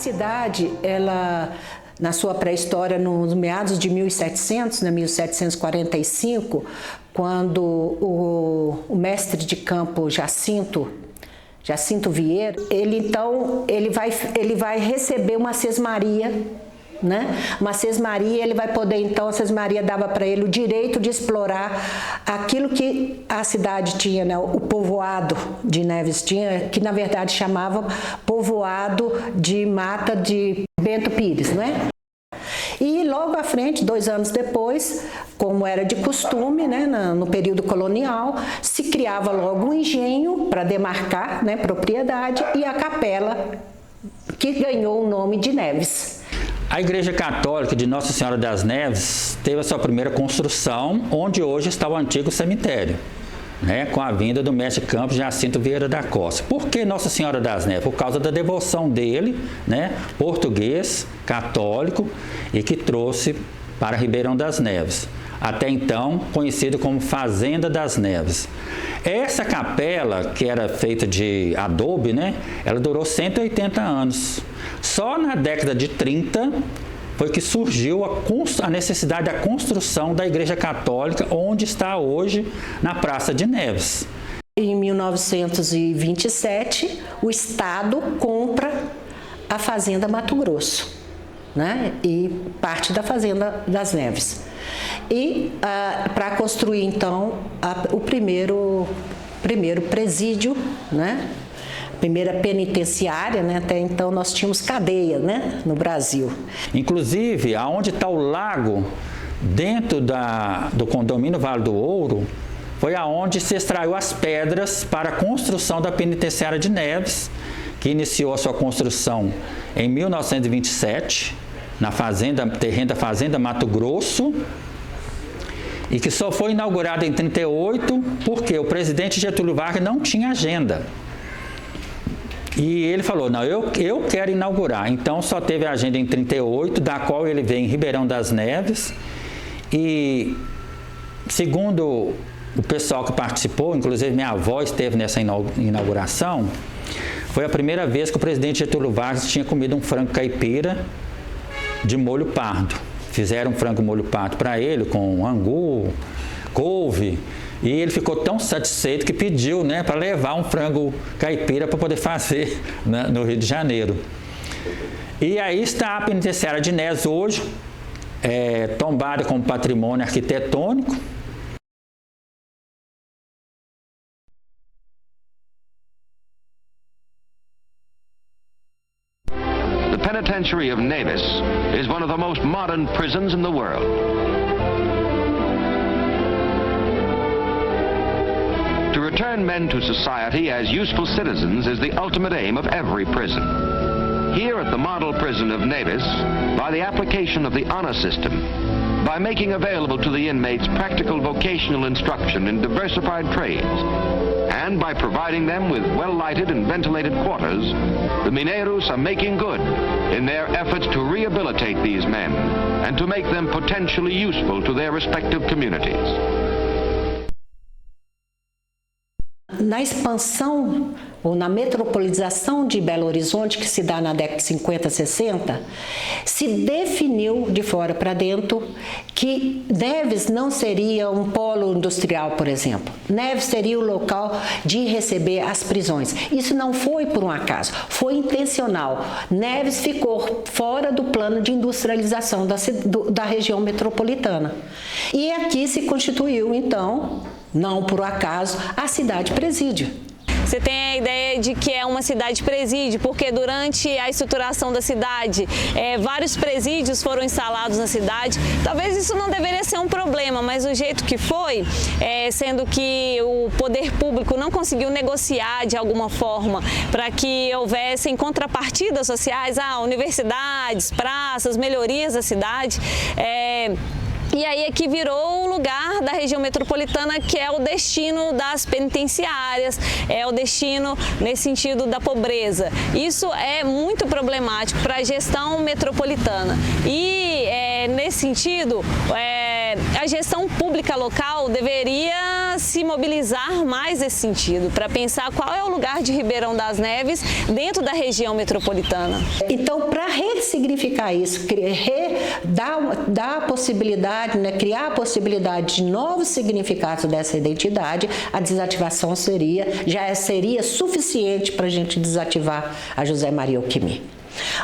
cidade, ela, na sua pré-história, nos meados de 1700, 1745, quando o mestre de campo Jacinto Vieira, ele vai receber uma sesmaria, né? Uma sesmaria, ele vai poder, então, a sesmaria dava para ele o direito de explorar aquilo que a cidade tinha, né? O povoado de Neves tinha, que na verdade chamava povoado de Mata de Bento Pires, né? E logo à frente, 2 anos depois, como era de costume, né, no período colonial, se criava logo um engenho para demarcar, né, propriedade, e a capela que ganhou o nome de Neves. A Igreja Católica de Nossa Senhora das Neves teve a sua primeira construção onde hoje está o antigo cemitério, né, com a vinda do mestre de campo Jacinto Vieira da Costa. Por que Nossa Senhora das Neves? Por causa da devoção dele, né, português, católico, e que trouxe para Ribeirão das Neves, até então conhecido como Fazenda das Neves. Essa capela, que era feita de adobe, né, ela durou 180 anos. Só na década de 30 foi que surgiu a necessidade da construção da Igreja Católica, onde está hoje, na Praça de Neves. Em 1927, o Estado compra a Fazenda Mato Grosso, né? E parte da Fazenda das Neves. E para construir, então, o primeiro presídio, né? Primeira penitenciária, né? Até então nós tínhamos cadeia, né, no Brasil. Inclusive, aonde está o lago, dentro do condomínio Vale do Ouro, foi aonde se extraiu as pedras para a construção da penitenciária de Neves, que iniciou a sua construção em 1927, na terreno da Fazenda Mato Grosso, e que só foi inaugurada em 1938 porque o presidente Getúlio Vargas não tinha agenda. E ele falou, não, eu quero inaugurar. Então, só teve a agenda em 1938, da qual ele veio em Ribeirão das Neves. E, segundo o pessoal que participou, inclusive minha avó esteve nessa inauguração, foi a primeira vez que o presidente Getúlio Vargas tinha comido um frango caipira de molho pardo. Fizeram um frango molho pardo para ele, com angu, couve. E ele ficou tão satisfeito que pediu, né, para levar um frango caipira para poder fazer, né, no Rio de Janeiro. E aí está a penitenciária de Neves hoje, tombada como patrimônio arquitetônico. The penitentiary of Neves is one of the most modern prisons in the world. To return men to society as useful citizens is the ultimate aim of every prison. Here at the model prison of Neves, by the application of the honor system, by making available to the inmates practical vocational instruction in diversified trades, and by providing them with well-lighted and ventilated quarters, the Mineiros are making good in their efforts to rehabilitate these men and to make them potentially useful to their respective communities. Na expansão ou na metropolização de Belo Horizonte, que se dá na década de 50, 60, se definiu de fora para dentro que Neves não seria um polo industrial, por exemplo. Neves seria o local de receber as prisões. Isso não foi por um acaso, foi intencional. Neves ficou fora do plano de industrialização da região metropolitana. E aqui se constituiu, então, não por acaso, a cidade presídio. Você tem a ideia de que é uma cidade presídio, porque durante a estruturação da cidade, vários presídios foram instalados na cidade. Talvez isso não deveria ser um problema, mas o jeito que foi, sendo que o poder público não conseguiu negociar de alguma forma para que houvessem contrapartidas sociais, universidades, praças, melhorias da cidade. E aí é que virou o lugar da região metropolitana, que é o destino das penitenciárias, é o destino nesse sentido da pobreza. Isso é muito problemático para a gestão metropolitana. E nesse sentido, a gestão pública local deveria se mobilizar mais nesse sentido, para pensar qual é o lugar de Ribeirão das Neves dentro da região metropolitana. Então, para ressignificar isso, dar a possibilidade, né, criar a possibilidade de novos significados dessa identidade, a desativação já seria suficiente para a gente desativar a José Maria Alquimim.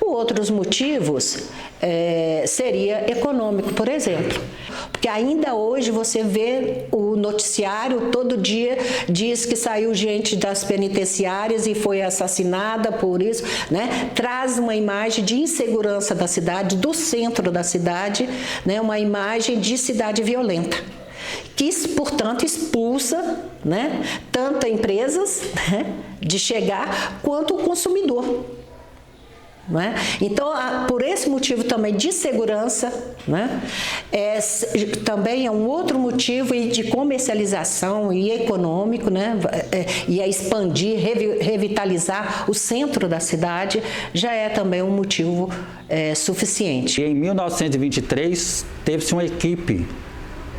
Outros motivos seria econômico, por exemplo, porque ainda hoje você vê o noticiário, todo dia diz que saiu gente das penitenciárias e foi assassinada por isso, né? Traz uma imagem de insegurança da cidade, do centro da cidade, né? Uma imagem de cidade violenta, que, portanto, expulsa, né, tanto empresas, né, de chegar, quanto o consumidor. Não é? Então, por esse motivo também de segurança, né, também é um outro motivo de comercialização e econômico, né, e expandir, revitalizar o centro da cidade, já é também um motivo suficiente. E em 1923, teve-se uma equipe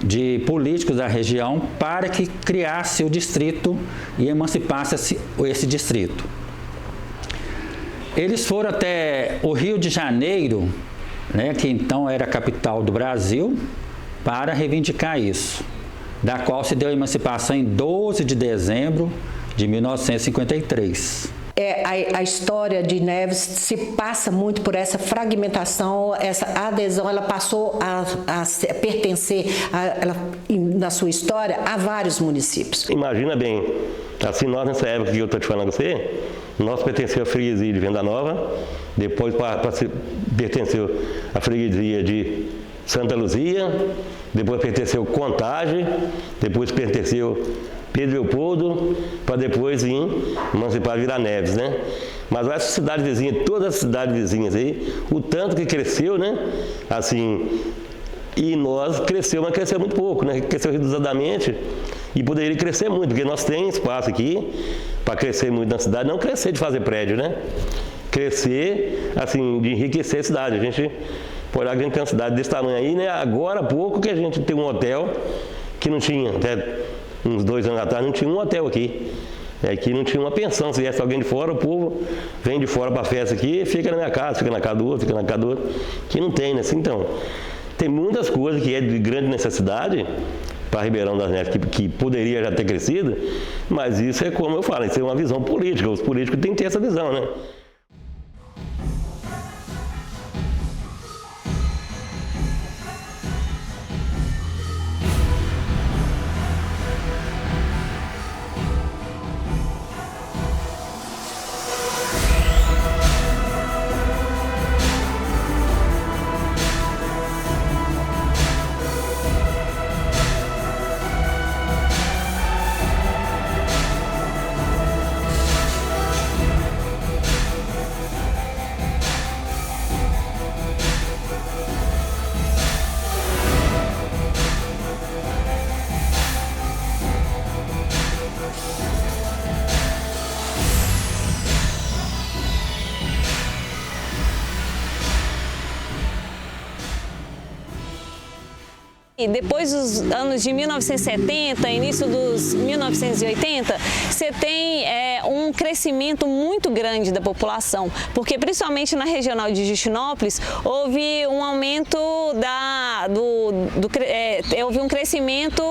de políticos da região para que criasse o distrito e emancipasse esse distrito. Eles foram até o Rio de Janeiro, né, que então era a capital do Brasil, para reivindicar isso, da qual se deu a emancipação em 12 de dezembro de 1953. A história de Neves se passa muito por essa fragmentação, essa adesão, ela passou a pertencer, na sua história, a vários municípios. Imagina bem, assim nós nessa época que eu estou te falando com você, nós pertenceu à freguesia de Venda Nova, depois pertenceu à freguesia de Santa Luzia, depois pertenceu Contagem, depois pertenceu Pedro Leopoldo, para depois vir emancipar Vila Neves, né? Mas essa cidade vizinha, todas as cidades vizinhas aí, o tanto que cresceu, né? Assim, e nós cresceu, mas cresceu muito pouco, né? Cresceu reduzidamente e poderia crescer muito, porque nós temos espaço aqui para crescer muito na cidade, não crescer de fazer prédio, né? Crescer, assim, de enriquecer a cidade. A gente pode olhar que a gente tem uma cidade desse tamanho aí, né? Agora há pouco que a gente tem um hotel que não tinha, até uns 2 anos atrás não tinha um hotel aqui. Aqui não tinha uma pensão, se viesse alguém de fora, o povo vem de fora para a festa aqui, fica na minha casa, fica na casa do outro, fica na casa do outro, que não tem, né? Assim, então, tem muitas coisas que é de grande necessidade para Ribeirão das Neves, que poderia já ter crescido, mas isso é como eu falo, isso é uma visão política, os políticos têm que ter essa visão, né? E depois dos anos de 1970, início dos 1980, você tem um crescimento muito grande da população, porque principalmente na regional de Justinópolis houve um aumento houve um crescimento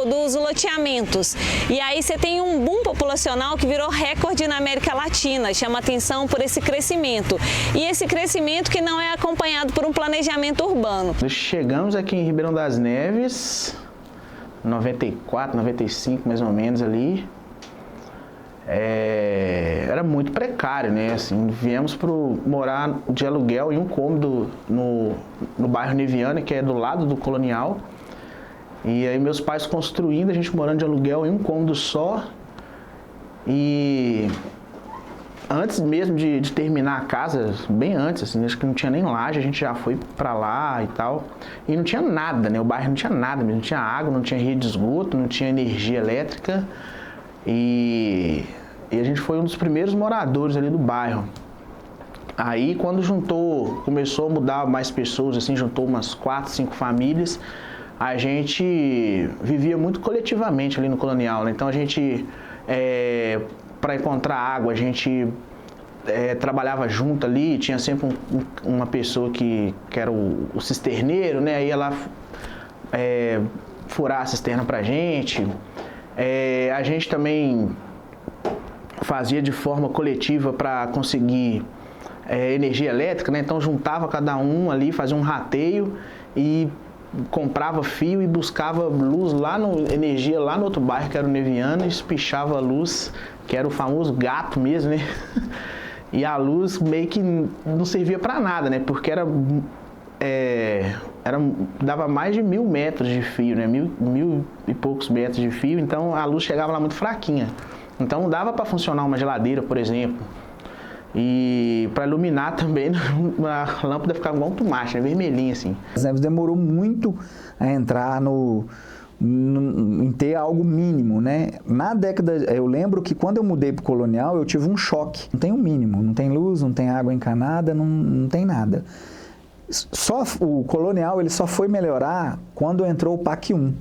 dos loteamentos. E aí você tem um boom populacional que virou recorde na América Latina, chama atenção por esse crescimento. E esse crescimento que não é acompanhado por um planejamento urbano. Nós chegamos aqui em Ribeirão das Neves, 94, 95 mais ou menos ali. Era muito precário, né? Assim, viemos para morar de aluguel em um cômodo no bairro Neviana, que é do lado do Colonial. E aí meus pais construindo, a gente morando de aluguel em um cômodo só. E antes mesmo de terminar a casa, bem antes, assim, acho que não tinha nem laje, a gente já foi para lá e tal. E não tinha nada, né? O bairro não tinha nada mesmo, não tinha água, não tinha rede de esgoto, não tinha energia elétrica. E a gente foi um dos primeiros moradores ali do bairro. Aí quando começou a mudar mais pessoas, assim, juntou umas 4, 5 famílias, a gente vivia muito coletivamente ali no Colonial, né? Então a gente, para encontrar água, a gente trabalhava junto ali, tinha sempre uma pessoa que era o cisterneiro, né? Aí ia lá furar a cisterna pra gente. A gente também fazia de forma coletiva para conseguir energia elétrica, né? Então juntava cada um ali, fazia um rateio e comprava fio e buscava luz energia lá no outro bairro, que era o Neviana, e espichava a luz, que era o famoso gato mesmo, né? E a luz meio que não servia para nada, né? Porque dava mais de 1000 metros de fio, né? Mil e poucos metros de fio, então a luz chegava lá muito fraquinha. Então não dava para funcionar uma geladeira, por exemplo. E para iluminar também, a lâmpada ficava igual um tomate, né? Vermelhinha assim. As Neves demorou muito a entrar em ter algo mínimo, né? Na década, eu lembro que quando eu mudei para o Colonial, eu tive um choque. Não tem o mínimo, não tem luz, não tem água encanada, não tem nada. Só o Colonial ele só foi melhorar quando entrou o PAC 1,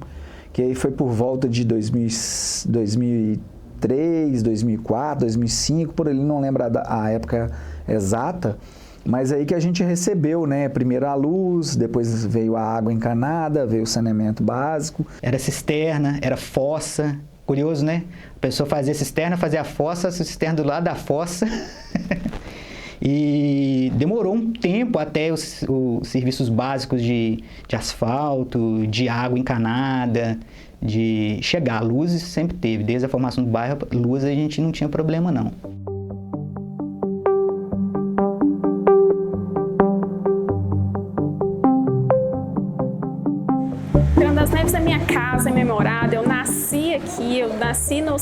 que aí foi por volta de 2003, 2004, 2005, por ali, não lembro a época exata, mas aí que a gente recebeu, né? Primeiro a luz, depois veio a água encanada, veio o saneamento básico. Era cisterna, era fossa. Curioso, né? A pessoa fazia cisterna, fazia a cisterna do lado da fossa. E demorou um tempo até os serviços básicos de asfalto, de água encanada, de chegar. A luz sempre teve, desde a formação do bairro, luz a gente não tinha problema não. Ribeirão das Neves é minha casa, é minha morada. Eu nasci aqui, eu nasci no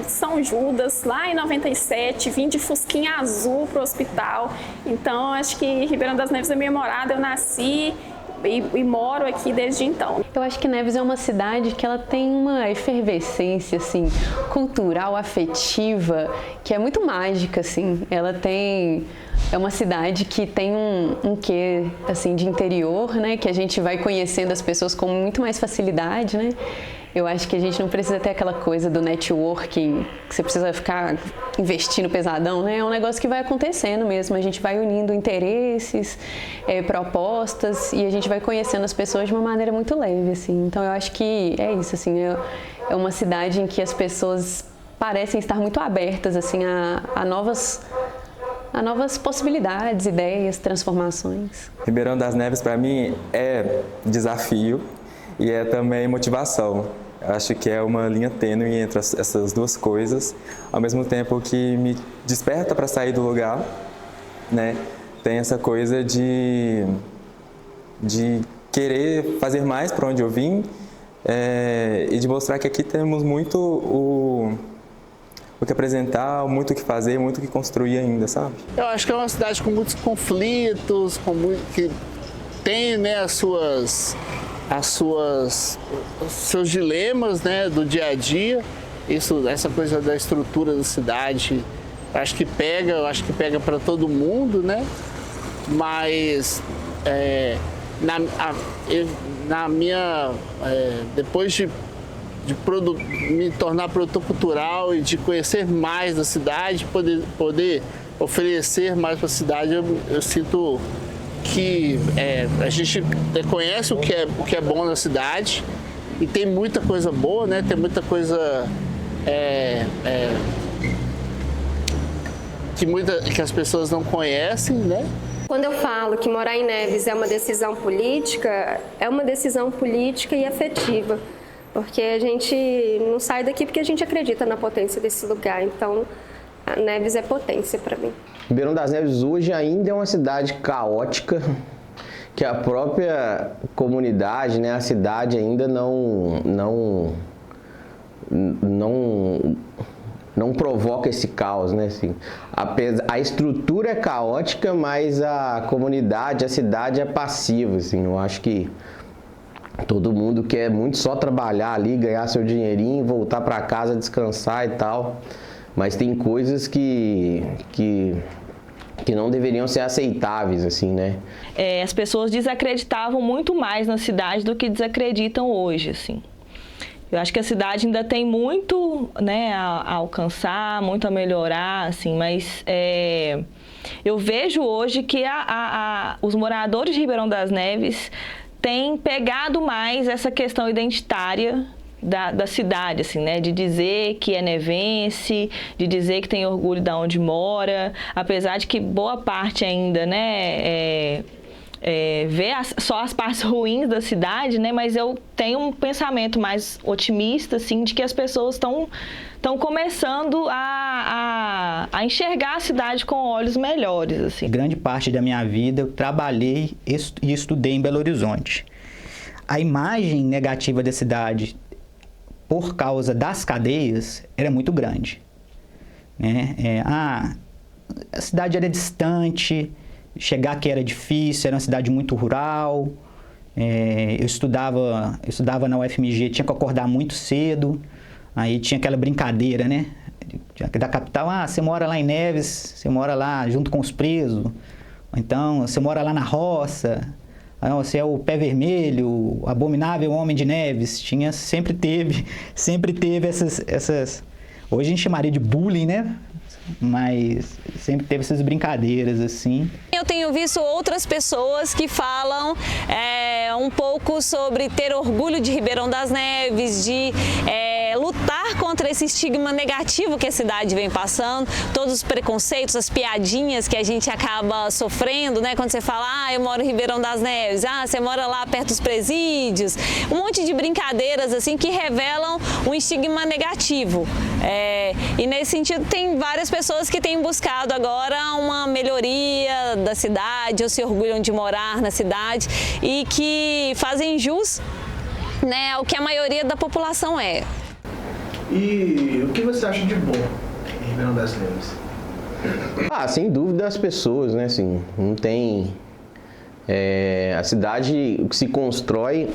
São Judas, lá em 97, vim de Fusquinha Azul para o hospital. Então, acho que Ribeirão das Neves é minha morada, eu nasci e moro aqui desde então. Eu acho que Neves é uma cidade que ela tem uma efervescência assim, cultural, afetiva, que é muito mágica, assim. É uma cidade que tem um quê assim, de interior, né? Que a gente vai conhecendo as pessoas com muito mais facilidade, né? Eu acho que a gente não precisa ter aquela coisa do networking, que você precisa ficar investindo pesadão, né? É um negócio que vai acontecendo mesmo. A gente vai unindo interesses, propostas, e a gente vai conhecendo as pessoas de uma maneira muito leve, assim. Então eu acho que é isso, assim. É uma cidade em que as pessoas parecem estar muito abertas, assim, a novas possibilidades, ideias, transformações. Ribeirão das Neves, para mim, é desafio e é também motivação. Eu acho que é uma linha tênue entre essas duas coisas, ao mesmo tempo que me desperta para sair do lugar, né? Tem essa coisa de querer fazer mais para onde eu vim e de mostrar que aqui temos muito o que apresentar, muito o que fazer, muito o que construir ainda, sabe? Eu acho que é uma cidade com muitos conflitos, que tem, né, seus dilemas, né, do dia a dia. Essa coisa da estrutura da cidade, eu acho que pega para todo mundo, né? Mas depois de me tornar produtor cultural e de conhecer mais da cidade, poder oferecer mais para a cidade, eu sinto que a gente conhece o que é bom na cidade e tem muita coisa boa, né? Tem muita coisa que as pessoas não conhecem, né? Quando eu falo que morar em Neves é uma decisão política e afetiva, porque a gente não sai daqui porque a gente acredita na potência desse lugar. Então, a Neves é potência para mim. Ribeirão das Neves hoje ainda é uma cidade caótica, que a própria comunidade, né, a cidade ainda não provoca esse caos, né? Assim, a estrutura é caótica, mas a comunidade, a cidade é passiva, assim. Eu acho que todo mundo quer muito só trabalhar ali, ganhar seu dinheirinho, voltar para casa, descansar e tal. Mas tem coisas que que não deveriam ser aceitáveis, assim, né? As pessoas desacreditavam muito mais na cidade do que desacreditam hoje, assim. Eu acho que a cidade ainda tem muito, né, a alcançar, muito a melhorar, assim, mas eu vejo hoje que os moradores de Ribeirão das Neves têm pegado mais essa questão identitária da cidade, assim, né, de dizer que é nevense, de dizer que tem orgulho de onde mora, apesar de que boa parte ainda, né, vê só as partes ruins da cidade, né? Mas eu tenho um pensamento mais otimista, assim, de que as pessoas estão começando a enxergar a cidade com olhos melhores, assim. Grande parte da minha vida eu trabalhei e estudei em Belo Horizonte. A imagem negativa da cidade por causa das cadeias era muito grande, né? A cidade era distante, chegar aqui era difícil, era uma cidade muito rural. Eu estudava na UFMG, tinha que acordar muito cedo. Aí tinha aquela brincadeira, né? Da capital, você mora lá em Neves, você mora lá junto com os presos. Ou então, você mora lá na roça. Você é o pé vermelho, o abominável homem de Neves. Sempre teve essas... Hoje a gente chamaria de bullying, né? Mas sempre teve essas brincadeiras, assim. Eu tenho visto outras pessoas que falam um pouco sobre ter orgulho de Ribeirão das Neves, de lutar contra esse estigma negativo que a cidade vem passando, todos os preconceitos, as piadinhas que a gente acaba sofrendo, né? Quando você fala, eu moro em Ribeirão das Neves, você mora lá perto dos presídios, um monte de brincadeiras assim que revelam um estigma negativo. E nesse sentido tem várias pessoas que têm buscado agora uma melhoria da cidade, ou se orgulham de morar na cidade e que fazem jus, né, ao que a maioria da população é. E o que você acha de bom em Ribeirão das Neves? Sem dúvida as pessoas, né, assim, não tem... a cidade se constrói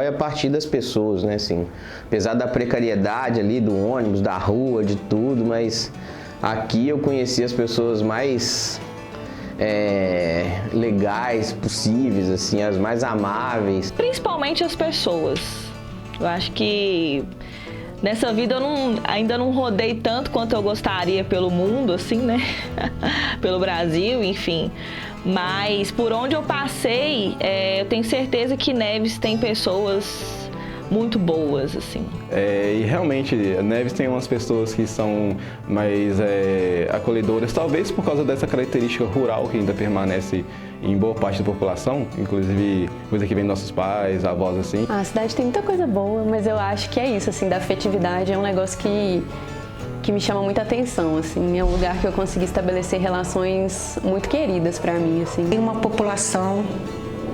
a partir das pessoas, né, assim, apesar da precariedade ali do ônibus, da rua, de tudo, mas aqui eu conheci as pessoas mais legais possíveis, assim, as mais amáveis. Principalmente as pessoas. Eu acho que nessa vida eu ainda não rodei tanto quanto eu gostaria pelo mundo, assim, né? Pelo Brasil, enfim. Mas por onde eu passei, eu tenho certeza que Neves tem pessoas muito boas, assim. E realmente, Neves tem umas pessoas que são mais acolhedoras, talvez por causa dessa característica rural que ainda permanece em boa parte da população, inclusive coisa que vem dos nossos pais, avós, assim. A cidade tem muita coisa boa, mas eu acho que é isso, assim, da afetividade é um negócio que me chama muita atenção, assim, é um lugar que eu consegui estabelecer relações muito queridas para mim, assim. Tem uma população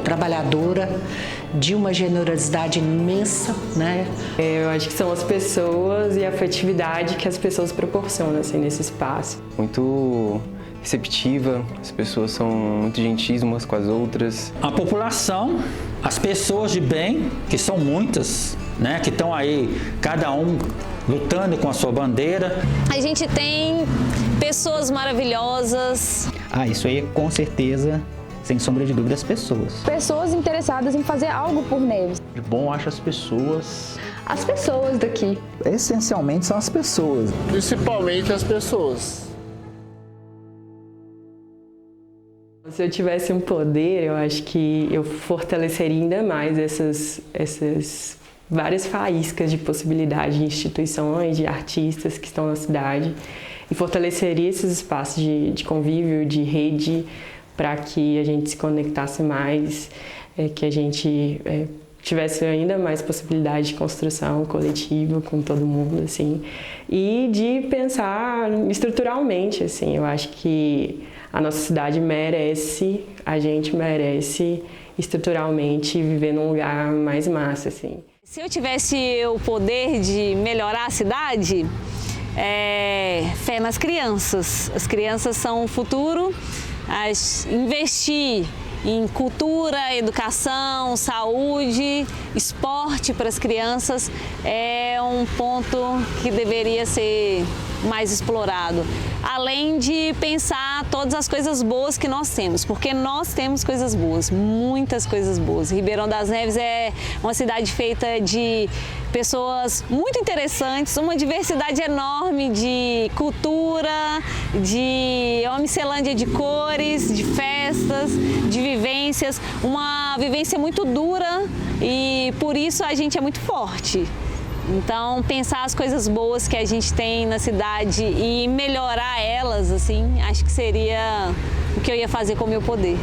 trabalhadora, de uma generosidade imensa, né? Eu acho que são as pessoas e a afetividade que as pessoas proporcionam, assim, nesse espaço. Muito receptiva, as pessoas são muito gentis umas com as outras. A população, as pessoas de bem, que são muitas, né, que estão aí, cada um lutando com a sua bandeira. A gente tem pessoas maravilhosas. Isso aí com certeza, sem sombra de dúvida, as pessoas. Pessoas interessadas em fazer algo por Neves. De bom, acho as pessoas. As pessoas daqui. Essencialmente são as pessoas. Principalmente as pessoas. Se eu tivesse um poder, eu acho que eu fortaleceria ainda mais essas várias faíscas de possibilidade de instituições, de artistas que estão na cidade e fortaleceria esses espaços de convívio, de rede, para que a gente se conectasse mais, que a gente tivesse ainda mais possibilidade de construção coletiva com todo mundo, assim, e de pensar estruturalmente, assim. Eu acho que a nossa cidade merece, a gente merece estruturalmente viver num lugar mais massa, assim. Se eu tivesse o poder de melhorar a cidade, fé nas crianças. As crianças são o futuro. Investir em cultura, educação, saúde, esporte para as crianças é um ponto que deveria ser mais explorado. Além de pensar todas as coisas boas que nós temos, porque nós temos coisas boas, muitas coisas boas. Ribeirão das Neves é uma cidade feita de pessoas muito interessantes, uma diversidade enorme de cultura, de uma miscelânea de cores, de festas, de vivências, uma vivência muito dura e por isso a gente é muito forte. Então, pensar as coisas boas que a gente tem na cidade e melhorar elas, assim, acho que seria o que eu ia fazer com o meu poder.